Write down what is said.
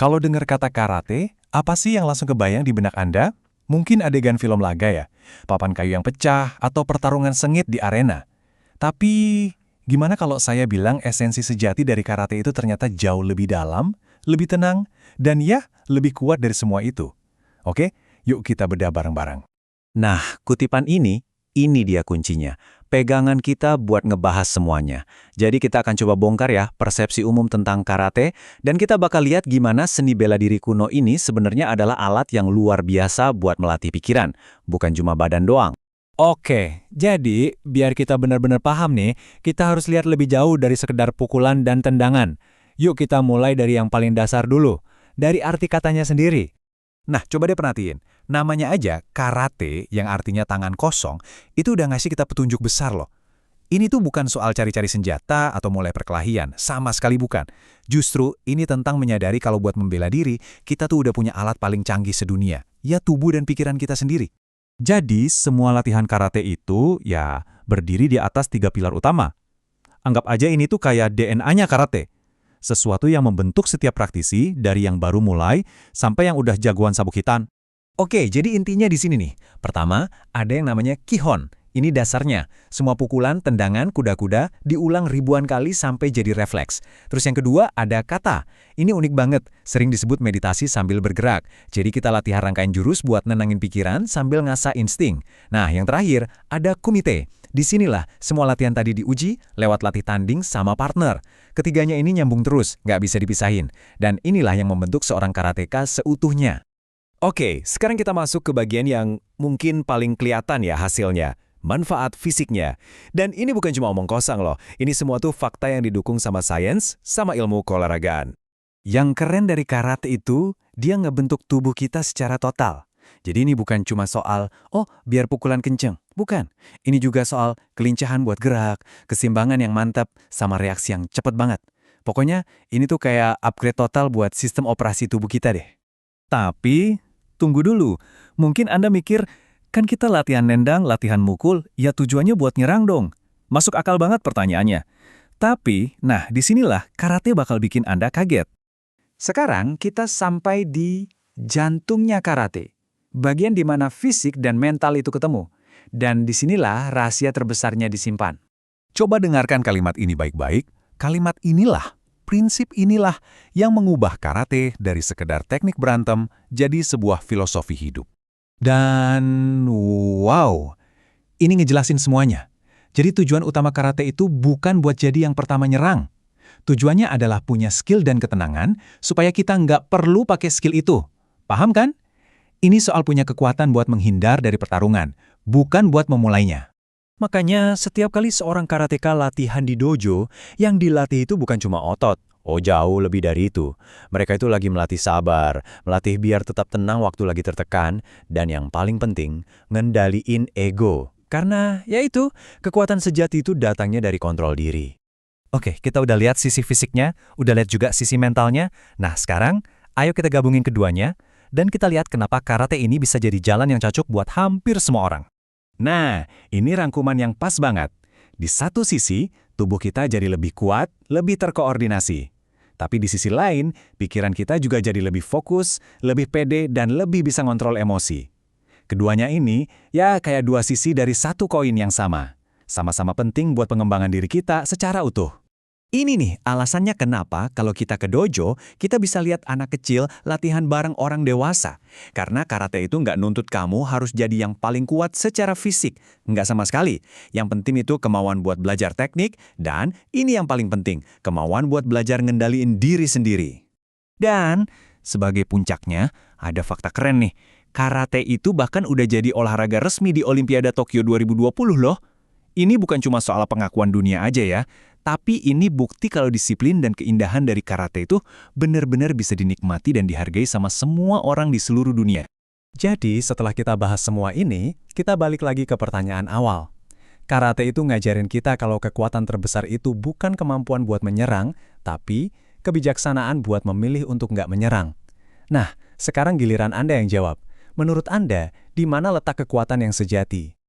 Kalau dengar kata karate, apa sih yang langsung kebayang di benak Anda? Mungkin adegan film laga ya, papan kayu yang pecah, atau pertarungan sengit di arena. Tapi, gimana kalau saya bilang esensi sejati dari karate itu ternyata jauh lebih dalam, lebih tenang, dan ya, lebih kuat dari semua itu? Oke, yuk kita bedah bareng-barang. Nah, kutipan ini dia kuncinya. Pegangan kita buat ngebahas semuanya. Jadi kita akan coba bongkar ya persepsi umum tentang karate, dan kita bakal lihat gimana seni bela diri kuno ini sebenarnya adalah alat yang luar biasa buat melatih pikiran, bukan cuma badan doang. Oke, jadi biar kita benar-benar paham nih, kita harus lihat lebih jauh dari sekedar pukulan dan tendangan. Yuk kita mulai dari yang paling dasar dulu, dari arti katanya sendiri. Nah, coba deh perhatiin. Namanya aja karate yang artinya tangan kosong, itu udah ngasih kita petunjuk besar loh. Ini tuh bukan soal cari-cari senjata atau mulai perkelahian, sama sekali bukan. Justru ini tentang menyadari kalau buat membela diri, kita tuh udah punya alat paling canggih sedunia, ya tubuh dan pikiran kita sendiri. Jadi, semua latihan karate itu ya berdiri di atas 3 pilar utama. Anggap aja ini tuh kayak DNA-nya karate. Sesuatu yang membentuk setiap praktisi dari yang baru mulai sampai yang udah jagoan sabuk hitam. Oke, jadi intinya di sini nih. Pertama, ada yang namanya kihon. Ini dasarnya. Semua pukulan, tendangan, kuda-kuda diulang ribuan kali sampai jadi refleks. Terus yang kedua, ada kata. Ini unik banget, sering disebut meditasi sambil bergerak. Jadi kita latihan rangkaian jurus buat nenangin pikiran sambil ngasah insting. Nah, yang terakhir, ada kumite. Disinilah semua latihan tadi diuji lewat latih tanding sama partner. Ketiganya ini nyambung terus, nggak bisa dipisahin. Dan inilah yang membentuk seorang karateka seutuhnya. Oke, sekarang kita masuk ke bagian yang mungkin paling kelihatan ya hasilnya. Manfaat fisiknya. Dan ini bukan cuma omong kosong loh. Ini semua tuh fakta yang didukung sama sains, sama ilmu keolahragaan. Yang keren dari karate itu, dia ngebentuk tubuh kita secara total. Jadi ini bukan cuma soal, oh biar pukulan kenceng. Bukan. Ini juga soal kelincahan buat gerak, keseimbangan yang mantap, sama reaksi yang cepet banget. Pokoknya ini tuh kayak upgrade total buat sistem operasi tubuh kita deh. Tapi, tunggu dulu. Mungkin Anda mikir, kan kita latihan nendang, latihan mukul, ya tujuannya buat nyerang dong. Masuk akal banget pertanyaannya. Tapi, nah disinilah karate bakal bikin Anda kaget. Sekarang kita sampai di jantungnya karate. Bagian di mana fisik dan mental itu ketemu. Dan disinilah rahasia terbesarnya disimpan. Coba dengarkan kalimat ini baik-baik. Kalimat inilah, prinsip inilah yang mengubah karate dari sekedar teknik berantem jadi sebuah filosofi hidup. Dan wow, ini ngejelasin semuanya. Jadi tujuan utama karate itu bukan buat jadi yang pertama nyerang. Tujuannya adalah punya skill dan ketenangan supaya kita nggak perlu pakai skill itu. Paham kan? Ini soal punya kekuatan buat menghindar dari pertarungan, bukan buat memulainya. Makanya setiap kali seorang karateka latihan di dojo, yang dilatih itu bukan cuma otot. Oh jauh lebih dari itu. Mereka itu lagi melatih sabar, melatih biar tetap tenang waktu lagi tertekan, dan yang paling penting, ngendaliin ego. Karena ya itu, kekuatan sejati itu datangnya dari kontrol diri. Oke, kita udah lihat sisi fisiknya, udah lihat juga sisi mentalnya. Nah sekarang, ayo kita gabungin keduanya, dan kita lihat kenapa karate ini bisa jadi jalan yang cocok buat hampir semua orang. Nah, ini rangkuman yang pas banget. Di satu sisi, tubuh kita jadi lebih kuat, lebih terkoordinasi. Tapi di sisi lain, pikiran kita juga jadi lebih fokus, lebih pede, dan lebih bisa ngontrol emosi. Keduanya ini, ya kayak dua sisi dari satu koin yang sama. Sama-sama penting buat pengembangan diri kita secara utuh. Ini nih alasannya kenapa kalau kita ke dojo, kita bisa lihat anak kecil latihan bareng orang dewasa. Karena karate itu nggak nuntut kamu harus jadi yang paling kuat secara fisik. Nggak sama sekali. Yang penting itu kemauan buat belajar teknik, dan ini yang paling penting, kemauan buat belajar ngendaliin diri sendiri. Dan sebagai puncaknya, ada fakta keren nih. Karate itu bahkan udah jadi olahraga resmi di Olimpiade Tokyo 2020 loh. Ini bukan cuma soal pengakuan dunia aja ya, tapi ini bukti kalau disiplin dan keindahan dari karate itu benar-benar bisa dinikmati dan dihargai sama semua orang di seluruh dunia. Jadi setelah kita bahas semua ini, kita balik lagi ke pertanyaan awal. Karate itu ngajarin kita kalau kekuatan terbesar itu bukan kemampuan buat menyerang, tapi kebijaksanaan buat memilih untuk nggak menyerang. Nah, sekarang giliran Anda yang jawab. Menurut Anda, di mana letak kekuatan yang sejati?